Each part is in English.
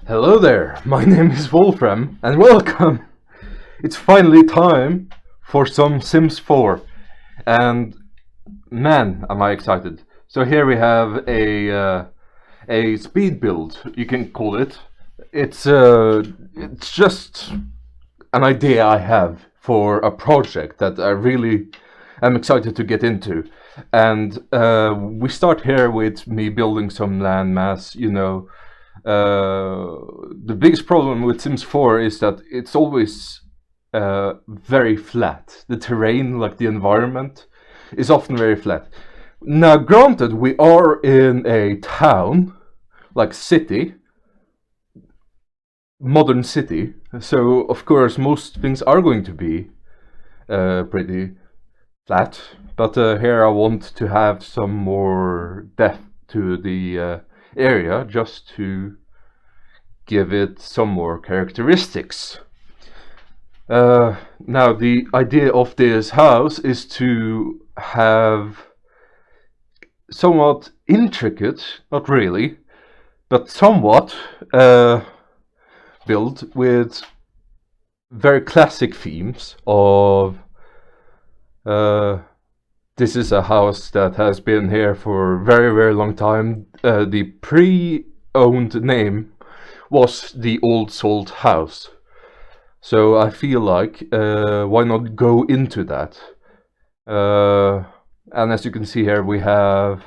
Hello there, my name is Wolfram, and welcome! It's finally time for some Sims 4, and man, am I excited. So here we have a speed build, you can call it. It's just an idea I have for a project that I really am excited to get into. And we start here with me building some landmass, you know. The biggest problem with Sims 4 is that it's always very flat. The terrain, like the environment, is often very flat. Now, granted, we are in a town, like city, modern city, so of course most things are going to be pretty flat. But here I want to have some more depth to the area, just to give it some more characteristics. Now the idea of this house is to have somewhat intricate, not really, but somewhat built with very classic themes of this is a house that has been here for a very, very long time. The pre-owned name was the Old Salt House. So I feel like, why not go into that? And as you can see here, we have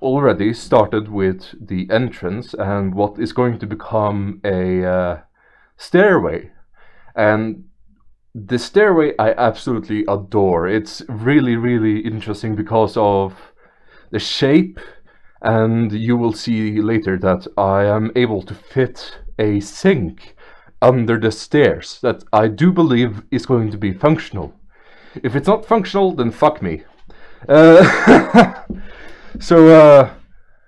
already started with the entrance and what is going to become a stairway. And the stairway I absolutely adore. It's really, really interesting because of the shape, and you will see later that I am able to fit a sink under the stairs that I do believe is going to be functional. If it's not functional, then fuck me. So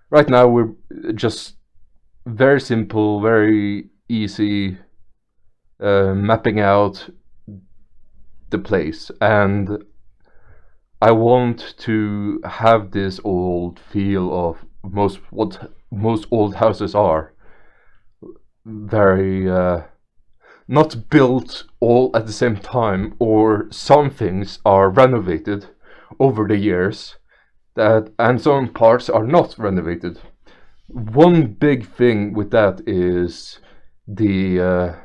right now we're just very simple, very easy mapping out the place, and I want to have this old feel of what most old houses are. Very not built all at the same time, or some things are renovated over the years and some parts are not renovated. One big thing with that is the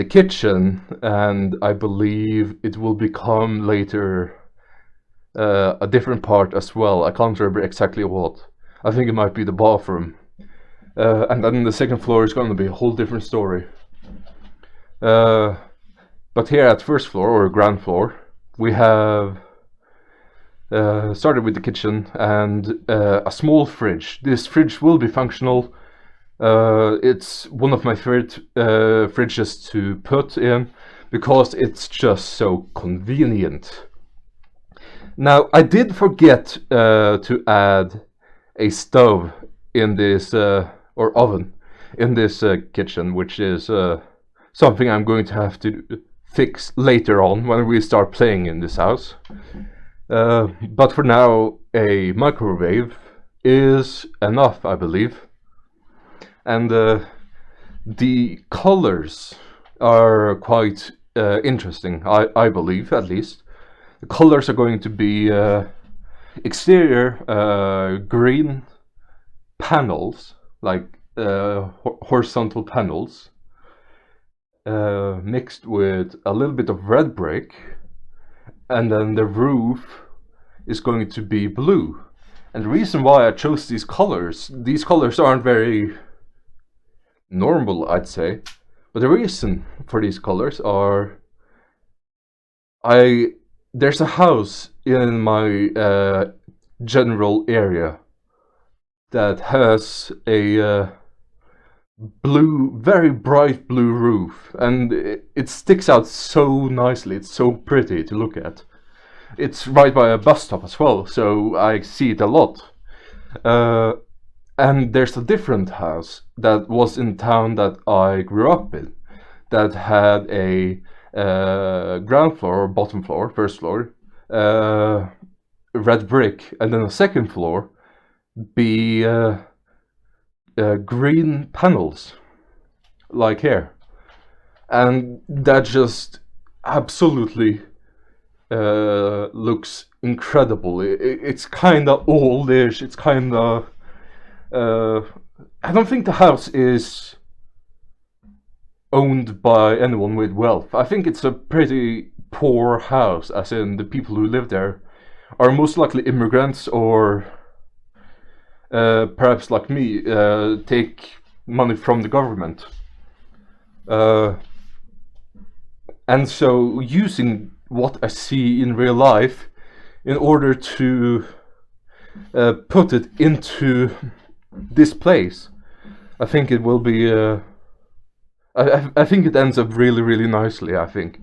kitchen, and I believe it will become later a different part as well. I can't remember exactly what. I think it might be the bathroom. And then the second floor is going to be a whole different story. But here at first floor, or ground floor, we have started with the kitchen and a small fridge. This fridge will be functional. It's one of my favorite fridges to put in because it's just so convenient. Now, I did forget to add a stove in this, or oven in this kitchen, which is something I'm going to have to fix later on when we start playing in this house. But for now, a microwave is enough, I believe. And the colors are quite interesting, I believe, at least. The colors are going to be exterior green panels, like horizontal panels, mixed with a little bit of red brick, and then the roof is going to be blue. And the reason why I chose these colors aren't very normal, I'd say, but the reason for these colors are there's a house in my general area that has a blue, very bright blue roof, and it sticks out so nicely. It's so pretty to look at. It's right by a bus stop as well, so I see it a lot. And there's a different house that was in town that I grew up in that had a ground floor, bottom floor, first floor, red brick, and then a second floor be green panels. like here. And that just absolutely looks incredible. It's kind of oldish, it's kind of... I don't think the house is owned by anyone with wealth. I think it's a pretty poor house, as in the people who live there are most likely immigrants, or perhaps like me, take money from the government. And so using what I see in real life in order to put it into this place, I think it will be... I think it ends up really, really nicely, I think.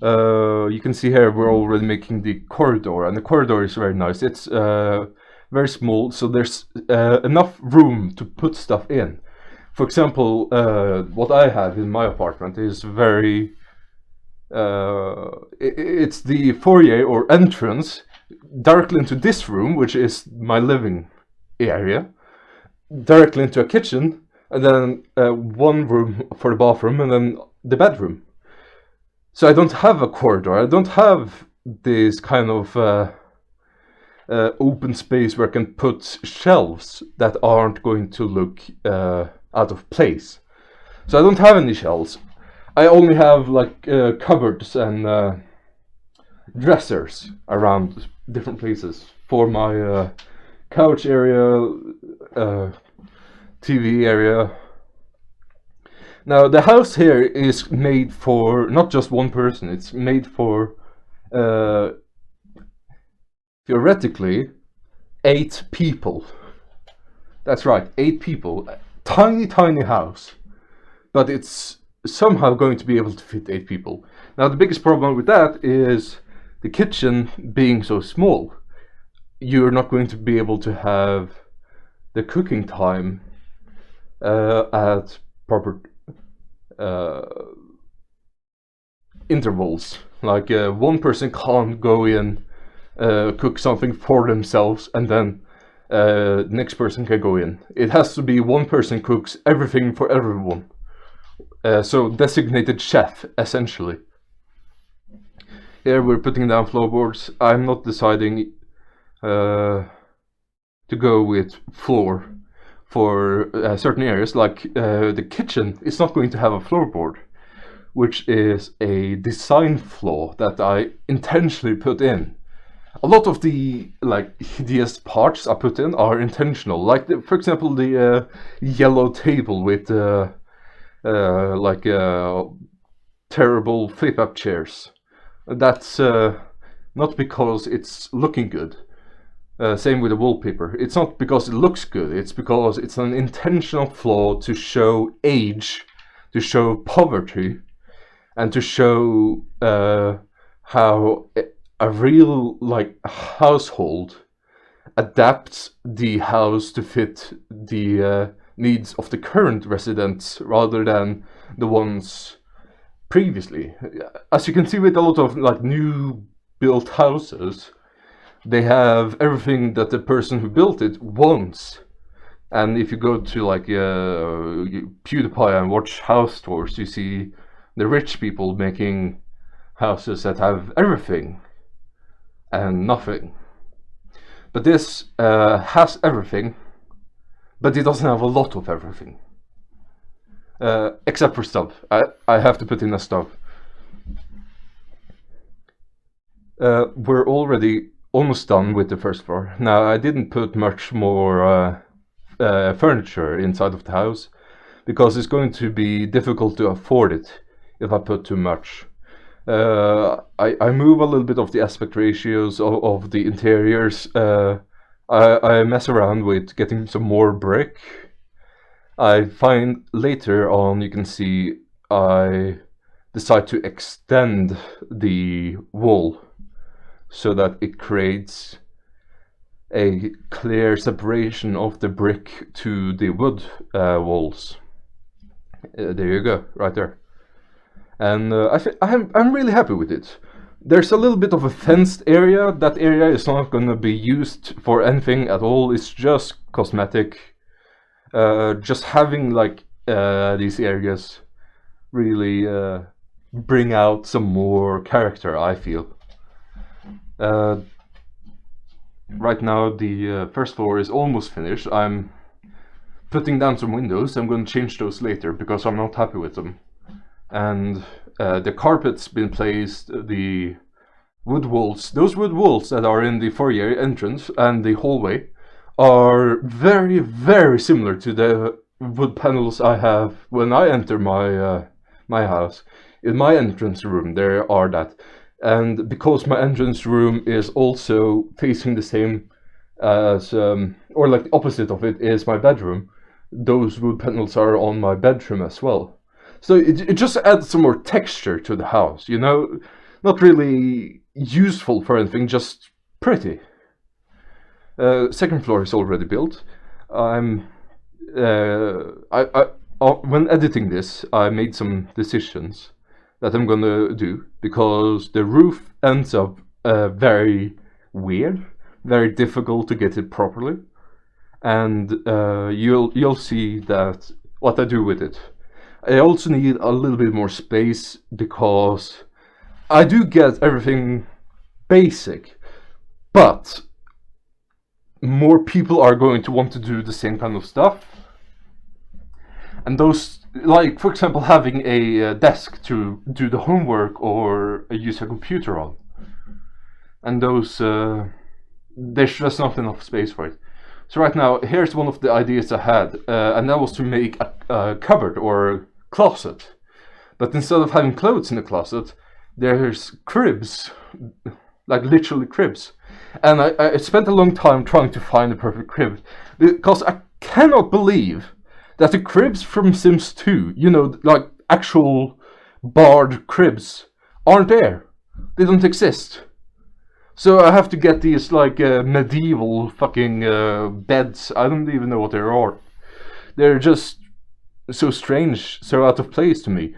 You can see here we're already making the corridor, and the corridor is very nice. It's very small, so there's enough room to put stuff in. For example, what I have in my apartment is very... it's the foyer or entrance directly into this room, which is my living area, directly into a kitchen, and then one room for the bathroom, and then the bedroom. So I don't have a corridor, I don't have this kind of open space where I can put shelves that aren't going to look out of place. So I don't have any shelves. I only have like cupboards and dressers around different places for my couch area, TV area. Now the house here is made for not just one person, it's made for theoretically 8 people. That's right, 8 people. Tiny, tiny house. But it's somehow going to be able to fit 8 people. Now the biggest problem with that is the kitchen being so small. You're not going to be able to have the cooking time at proper intervals. Like one person can't go in, cook something for themselves, and then the next person can go in. It has to be one person cooks everything for everyone. So designated chef, essentially. Here we're putting down floorboards. I'm not deciding to go with floor for certain areas, like the kitchen is not going to have a floorboard, which is a design flaw that I intentionally put in. A lot of the like hideous parts I put in are intentional, like for example the yellow table with like terrible flip-up chairs. That's not because it's looking good. Same with the wallpaper. It's not because it looks good, it's because it's an intentional flaw to show age, to show poverty, and to show how a real like household adapts the house to fit the needs of the current residents rather than the ones previously. As you can see with a lot of like new built houses, they have everything that the person who built it wants. And if you go to like PewDiePie and watch house tours, you see the rich people making houses that have everything and nothing. But this has everything, but it doesn't have a lot of everything. Except for stuff. I have to put in a stuff. We're already almost done with the first floor. Now I didn't put much more furniture inside of the house because it's going to be difficult to afford it if I put too much. I move a little bit of the aspect ratios of the interiors. I mess around with getting some more brick. I find later on, you can see, I decide to extend the wall so that it creates a clear separation of the brick to the wood walls. There you go, right there. And I'm really happy with it. There's a little bit of a fenced area. That area is not going to be used for anything at all. It's just cosmetic. Just having like these areas really bring out some more character, I feel. Right now the first floor is almost finished. I'm putting down some windows. I'm going to change those later because I'm not happy with them. And the carpet's been placed, the wood walls, those wood walls that are in the foyer entrance and the hallway are very, very similar to the wood panels I have when I enter my house. In my entrance room there are that, and because my entrance room is also facing the same as or like the opposite of it is my bedroom, those wood panels are on my bedroom as well. So it just adds some more texture to the house, you know? Not really useful for anything, just pretty. Second floor is already built. When editing this, I made some decisions that I'm gonna do because the roof ends up very weird, very difficult to get it properly, and you'll see that what I do with it. I also need a little bit more space because I do get everything basic, but more people are going to want to do the same kind of stuff. And those, like for example, having a desk to do the homework or use a computer on. And those, there's just not enough space for it. So right now, here's one of the ideas I had, and that was to make a cupboard or closet. But instead of having clothes in the closet, there's cribs, like literally cribs. And I spent a long time trying to find the perfect crib, because I cannot believe that the cribs from Sims 2, you know, like actual barred cribs, aren't there. They don't exist. So I have to get these like medieval fucking beds. I don't even know what they are. They're just so strange, so out of place to me.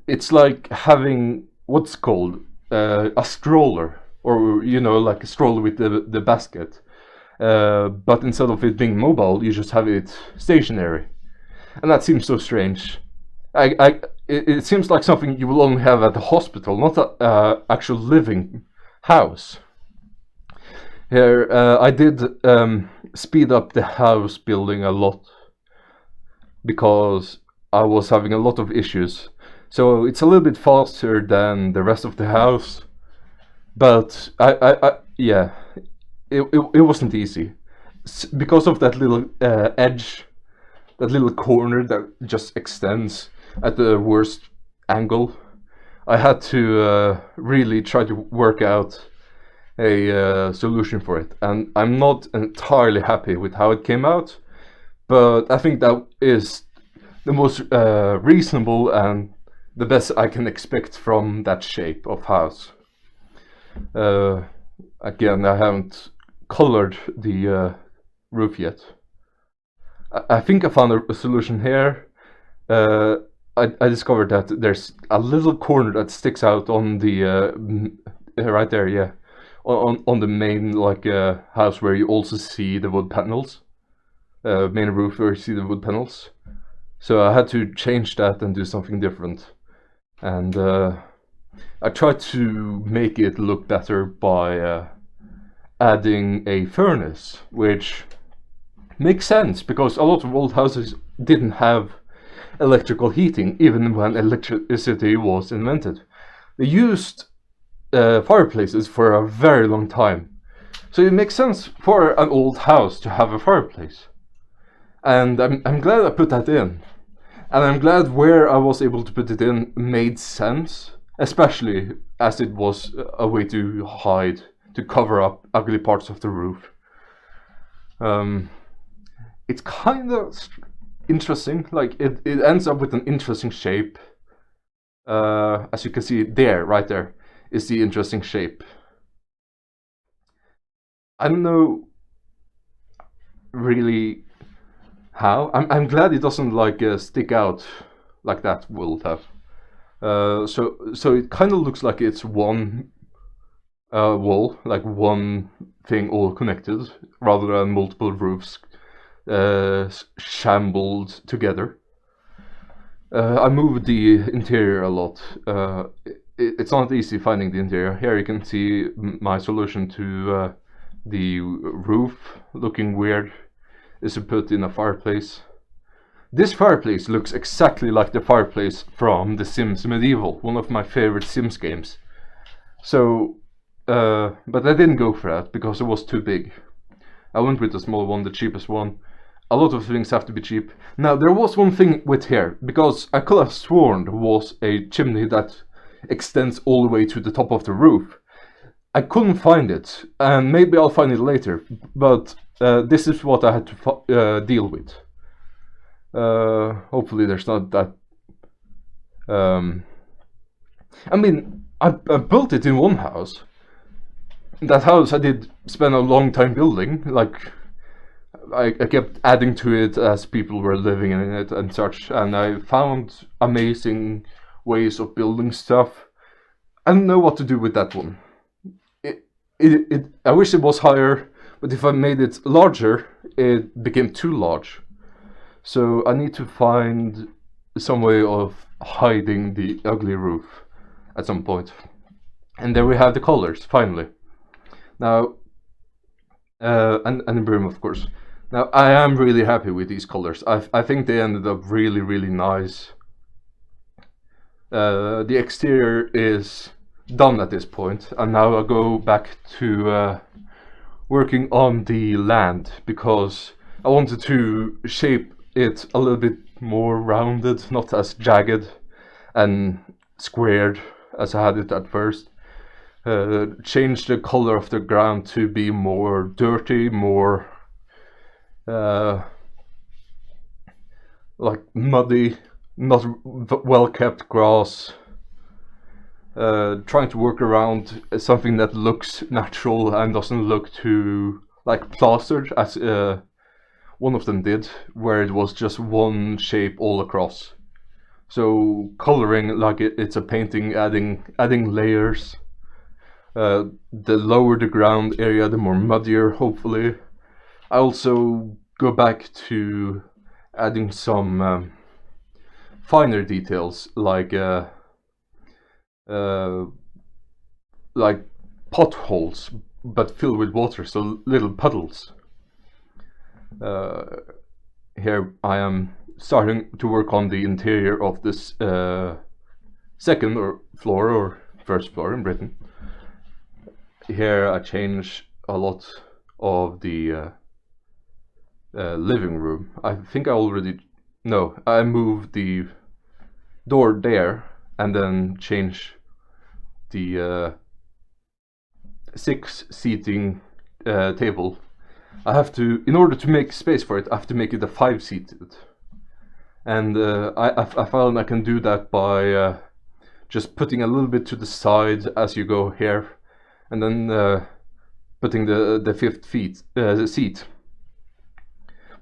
It's like having what's called a stroller, or you know, like a stroller with the basket. But instead of it being mobile, you just have it stationary, and that seems so strange. It seems like something you will only have at the hospital, not an actual living house. Here, I did speed up the house building a lot because I was having a lot of issues. So it's a little bit faster than the rest of the house, but yeah, it wasn't easy because of that little edge, that little corner that just extends at the worst angle. I had to really try to work out a solution for it, and I'm not entirely happy with how it came out, but I think that is the most reasonable and the best I can expect from that shape of house. Again, I haven't colored the roof yet. I think I found a solution here. I discovered that there's a little corner that sticks out on the right there, yeah, on the main like house where you also see the wood panels, main roof where you see the wood panels. So I had to change that and do something different, and I tried to make it look better by adding a furnace, which makes sense because a lot of old houses didn't have electrical heating even when electricity was invented. They used fireplaces for a very long time, so it makes sense for an old house to have a fireplace, and I'm glad I put that in, and I'm glad where I was able to put it in made sense, especially as it was a way to hide, to cover up ugly parts of the roof. It's kind of interesting, like it ends up with an interesting shape. As you can see there, right there, is the interesting shape. I don't know really how. I'm glad it doesn't like stick out like that will have. So it kind of looks like it's one wall, like one thing all connected, rather than multiple roofs shambled together. I moved the interior a lot. It's not easy finding the interior. Here you can see my solution to the roof looking weird is to put in a fireplace. This fireplace looks exactly like the fireplace from The Sims Medieval, one of my favorite Sims games. So, but I didn't go for that because it was too big. I went with the small one, the cheapest one. A lot of things have to be cheap. Now, there was one thing with here, because I could have sworn there was a chimney that extends all the way to the top of the roof. I couldn't find it, and maybe I'll find it later, but this is what I had to deal with. Hopefully there's not that... I mean, I built it in one house. That house I did spend a long time building, like... I kept adding to it as people were living in it and such, and I found amazing ways of building stuff. I don't know what to do with that one. I wish it was higher, but if I made it larger, it became too large. So I need to find some way of hiding the ugly roof at some point. And there we have the colors, finally. Now, and the broom, of course. Now, I am really happy with these colors. I think they ended up really, really nice. The exterior is done at this point, and now I go back to working on the land, because I wanted to shape it a little bit more rounded, not as jagged and squared as I had it at first. Change the color of the ground to be more dirty, more like muddy, not well kept grass. Trying to work around something that looks natural and doesn't look too like plastered, as one of them did, where it was just one shape all across. So coloring like it's a painting, adding layers. The lower the ground area, the more muddier, hopefully. I also go back to adding some finer details, like potholes, but filled with water, so little puddles. Here I am starting to work on the interior of this second floor or first floor in Britain. Here I change a lot of the living room. I think I moved the door there and then change the 6-seating table. I have to, in order to make space for it, I have to make it a 5-seated. And I found I can do that by just putting a little bit to the side as you go here, and then putting the fifth seat.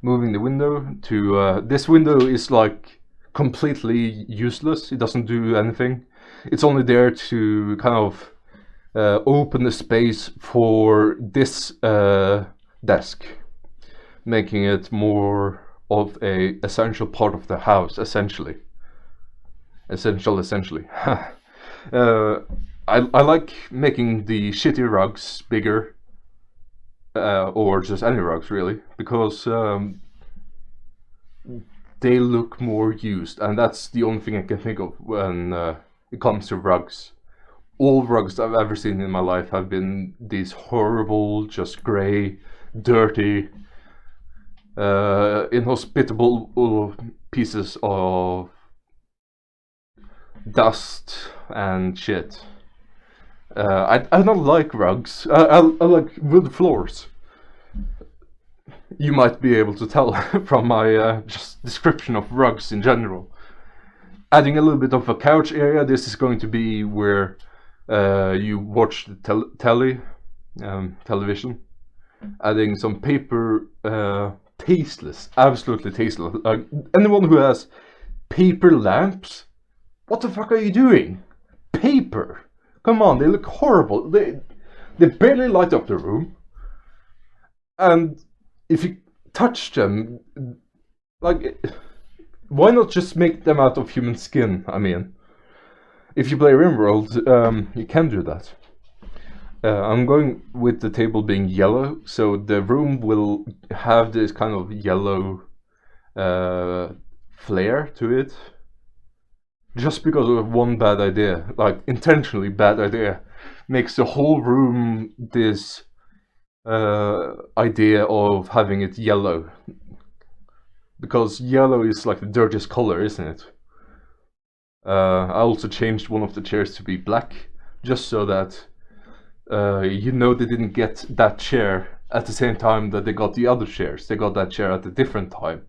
Moving the window to this window is like completely useless. It doesn't do anything. It's only there to kind of open the space for this desk, making it more of a essential part of the house, essentially. I like making the shitty rugs bigger, or just any rugs really, because they look more used, and that's the only thing I can think of when it comes to rugs. All rugs I've ever seen in my life have been these horrible, just grey, dirty, inhospitable pieces of dust and shit. I don't like rugs. I like wood floors. You might be able to tell from my just description of rugs in general. Adding a little bit of a couch area. This is going to be where you watch the television. Adding some paper, tasteless, absolutely tasteless. Anyone who has paper lamps, what the fuck are you doing? Paper. Come on, they look horrible. They barely light up the room. And if you touch them. Like, why not just make them out of human skin? I mean, if you play RimWorld, you can do that. I'm going with the table being yellow, so the room will have this kind of yellow flair to it. Just because of one bad idea, like intentionally bad idea, makes the whole room this idea of having it yellow. Because yellow is like the dirtiest color, isn't it? I also changed one of the chairs to be black, just so that you know they didn't get that chair at the same time that they got the other chairs. They got that chair at a different time.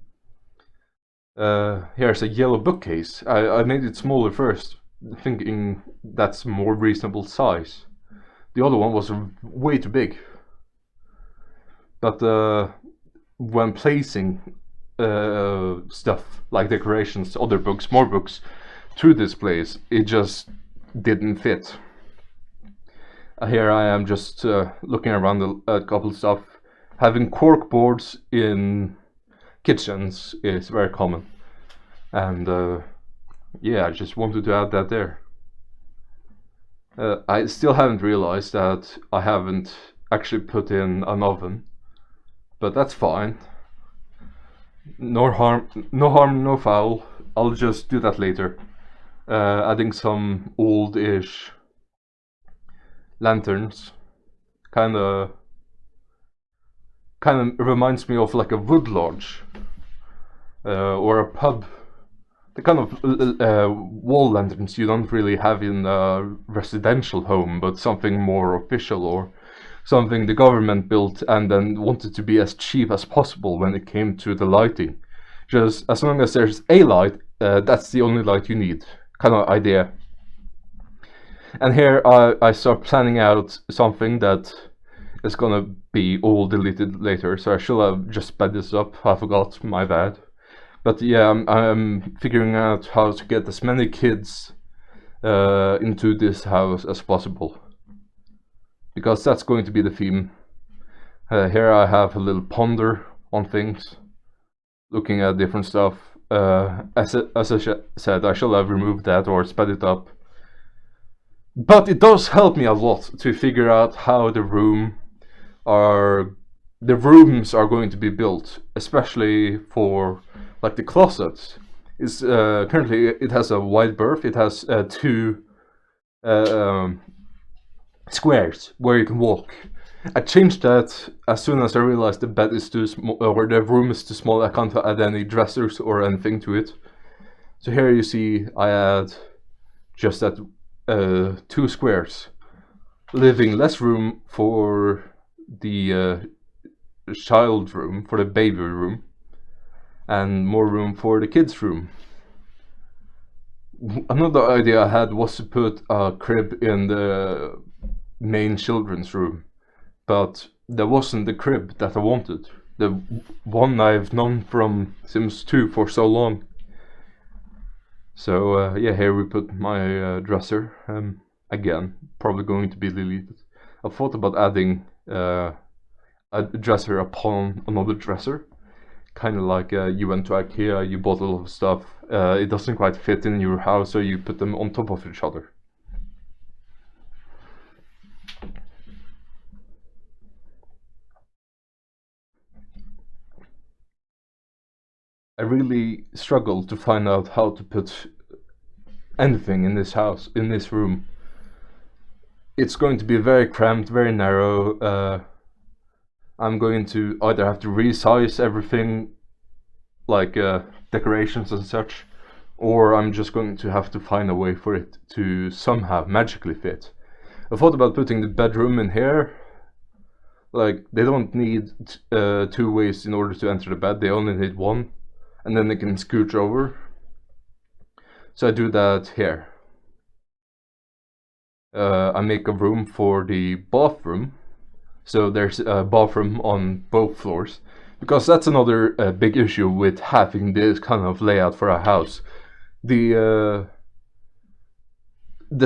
Here's a yellow bookcase. I made it smaller first, thinking that's more reasonable size. The other one was way too big. But when placing stuff like decorations, other books, more books, through this place, it just didn't fit. Here I am just looking around a couple stuff. Having cork boards in kitchens is very common, and yeah, I just wanted to add that there. I still haven't realized that I haven't actually put in an oven, but that's fine. No harm, no foul. I'll just do that later. Adding some old-ish lanterns, kind of reminds me of like a wood lodge or a pub. The kind of wall lanterns you don't really have in a residential home, but something more official, or something the government built and then wanted to be as cheap as possible when it came to the lighting. Just as long as there's a light, that's the only light you need, kind of idea. And here I start planning out something that is gonna be all deleted later, so I should have just sped this up. I forgot, my bad. But yeah, I'm figuring out how to get as many kids into this house as possible, because that's going to be the theme. Here I have a little ponder on things, looking at different stuff. As I said, I shall have removed that or sped it up. But it does help me a lot to figure out how the rooms are going to be built, especially for like the closet. Is currently it has a wide berth. It has two squares where you can walk. I changed that as soon as I realized the bed is too small, or the room is too small. I can't add any dressers or anything to it. So here you see I add just that two squares, leaving less room for the child room, for the baby room, and more room for the kids room. Another idea I had was to put a crib in the main children's room, but there wasn't the crib that I wanted, the one I've known from Sims 2 for so long. So yeah, here we put my dresser. Again, probably going to be deleted. I thought about adding a dresser upon another dresser, kind of like you went to IKEA, you bought a lot of stuff, it doesn't quite fit in your house, so you put them on top of each other. I really struggle to find out how to put anything in this house, in this room. It's going to be very cramped, very narrow. I'm going to either have to resize everything, like decorations and such, or I'm just going to have to find a way for it to somehow magically fit. I thought about putting the bedroom in here. Like, they don't need two ways in order to enter the bed, they only need one, and then they can scooch over. So I do that here. I make a room for the bathroom, so there's a bathroom on both floors, because that's another big issue with having this kind of layout for a house. The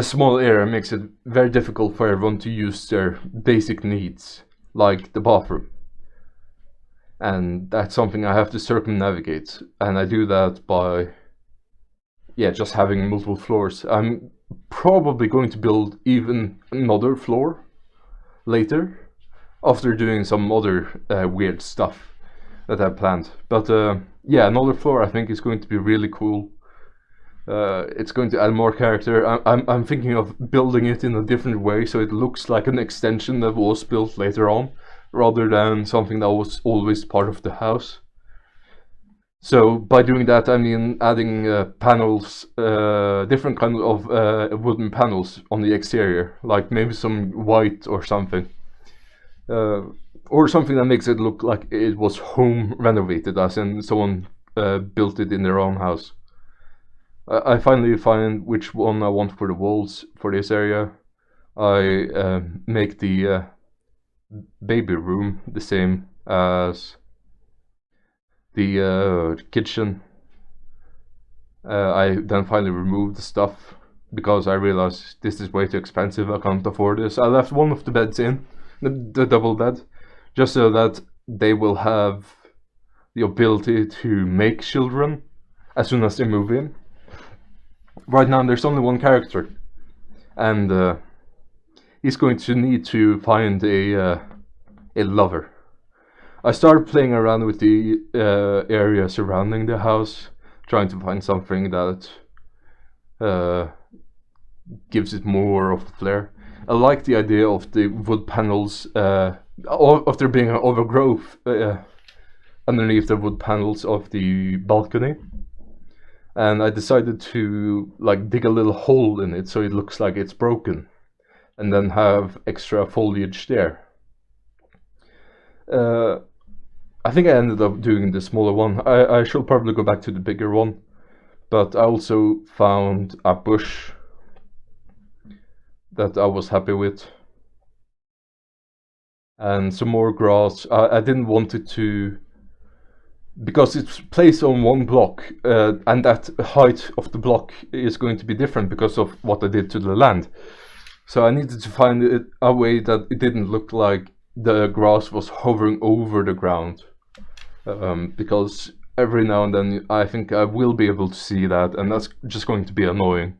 small area makes it very difficult for everyone to use their basic needs, like the bathroom. and that's something I have to circumnavigate, and I do that by just having multiple floors. I'm probably going to build even another floor later after doing some other weird stuff that I planned. But another floor I think is going to be really cool. It's going to add more character. I'm thinking of building it in a different way so it looks like an extension that was built later on, rather than something that was always part of the house. So by doing that, I mean adding panels, different kinds of wooden panels on the exterior, like maybe some white or something. Or something that makes it look like it was home renovated, as in someone built it in their own house. I finally find which one I want for the walls for this area. I make the baby room the same as the kitchen. I then finally removed the stuff because I realized this is way too expensive. I can't afford this. I left one of the beds in, the double bed, just so that they will have the ability to make children as soon as they move in. Right now there's only one character, and he's going to need to find a lover. I started playing around with the area surrounding the house, trying to find something that gives it more of a flair. I like the idea of the wood panels, of there being an overgrowth underneath the wood panels of the balcony. And I decided to dig a little hole in it so it looks like it's broken, and then have extra foliage there. I think I ended up doing the smaller one. I should probably go back to the bigger one, but I also found a bush that I was happy with, and some more grass. I didn't want it to, because it's placed on one block, and that height of the block is going to be different because of what I did to the land. So I needed to find a way that it didn't look like the grass was hovering over the ground, because every now and then I think I will be able to see that, and that's just going to be annoying.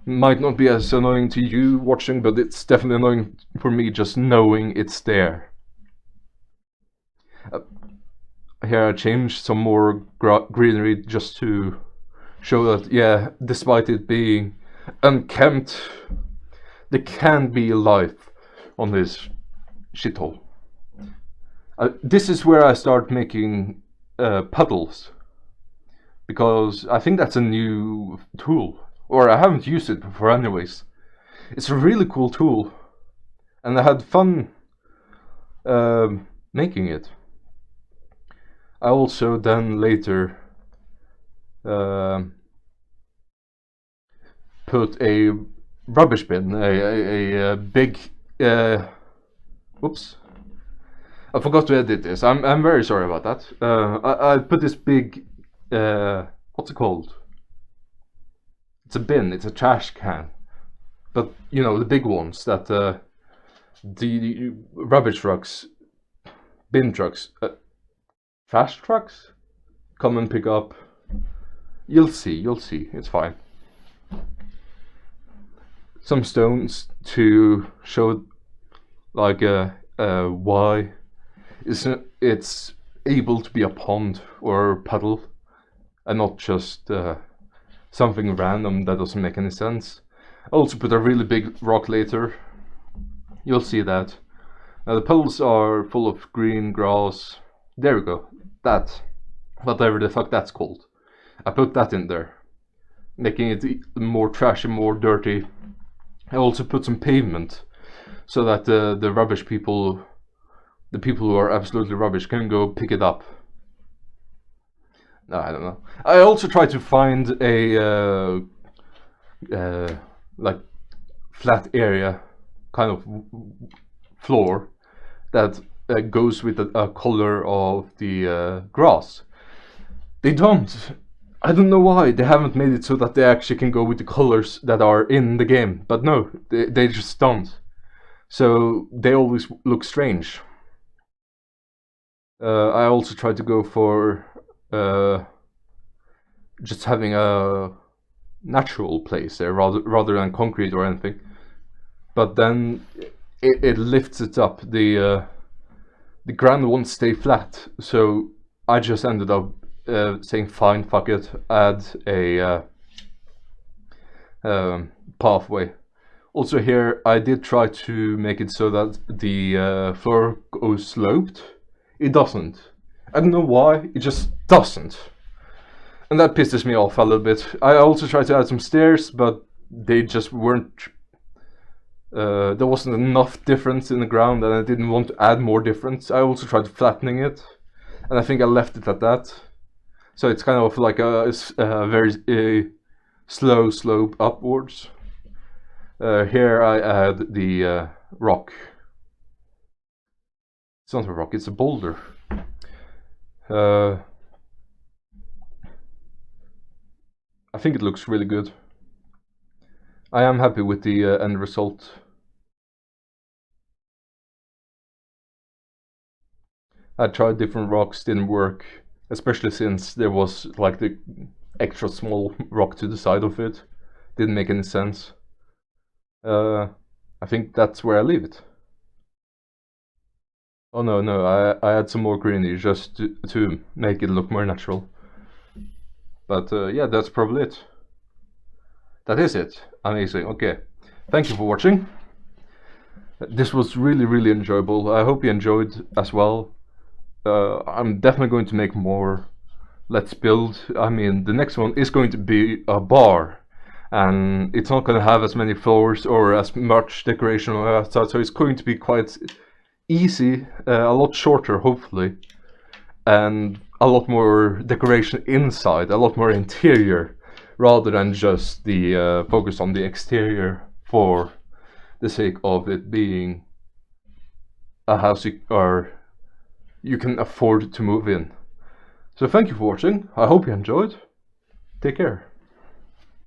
Might not be as annoying to you watching, but it's definitely annoying for me just knowing it's there. Here I changed some more greenery just to show that, despite it being unkempt, there can be life on this shithole. This is where I start making puddles, because I think that's a new tool, or I haven't used it before anyways. It's a really cool tool, and I had fun making it. I also then later put a rubbish bin, a big whoops, I forgot to edit this. I'm very sorry about that. I put this big what's it called? It's a bin, it's a trash can, but you know, the big ones that the rubbish trucks, bin trucks, trash trucks come and pick up. You'll see, it's fine. Some stones to show why it's able to be a pond or puddle, and not just something random that doesn't make any sense. I also put a really big rock later. You'll see that. Now the puddles are full of green grass. There we go. That, whatever the fuck that's called. I put that in there, making it more trashy, more dirty. I also put some pavement so that the rubbish people, the people who are absolutely rubbish, can go pick it up. No, I don't know. I also tried to find a flat area kind of floor that goes with a color of the grass. They don't. I don't know why they haven't made it so that they actually can go with the colors that are in the game, but no, they just don't. So they always look strange. I also tried to go for just having a natural place there rather than concrete or anything. But then it lifts it up. The ground won't stay flat, so I just ended up saying fine, fuck it, add a pathway. Also here I did try to make it so that the floor goes sloped. It doesn't. I don't know why, it just doesn't. And that pisses me off a little bit. I also tried to add some stairs, but they just weren't... there wasn't enough difference in the ground, and I didn't want to add more difference. I also tried flattening it, and I think I left it at that. So it's kind of like a very slow slope upwards. Here I add the rock. It's not a rock, it's a boulder. I think it looks really good. I am happy with the end result. I tried different rocks, didn't work, especially since there was like the extra small rock to the side of it. Didn't make any sense. I think that's where I leave it. Oh no, I add some more greenish just to make it look more natural. But yeah, that's probably it. That is it. Amazing. Okay, thank you for watching. This was really enjoyable. I hope you enjoyed as well. I'm definitely going to make more Let's Build. I mean, the next one is going to be a bar, and it's not going to have as many floors or as much decoration or outside, so it's going to be quite easy, a lot shorter hopefully, and a lot more decoration inside, a lot more interior, rather than just the focus on the exterior for the sake of it being a house you can afford to move in. So thank you for watching, I hope you enjoyed, take care.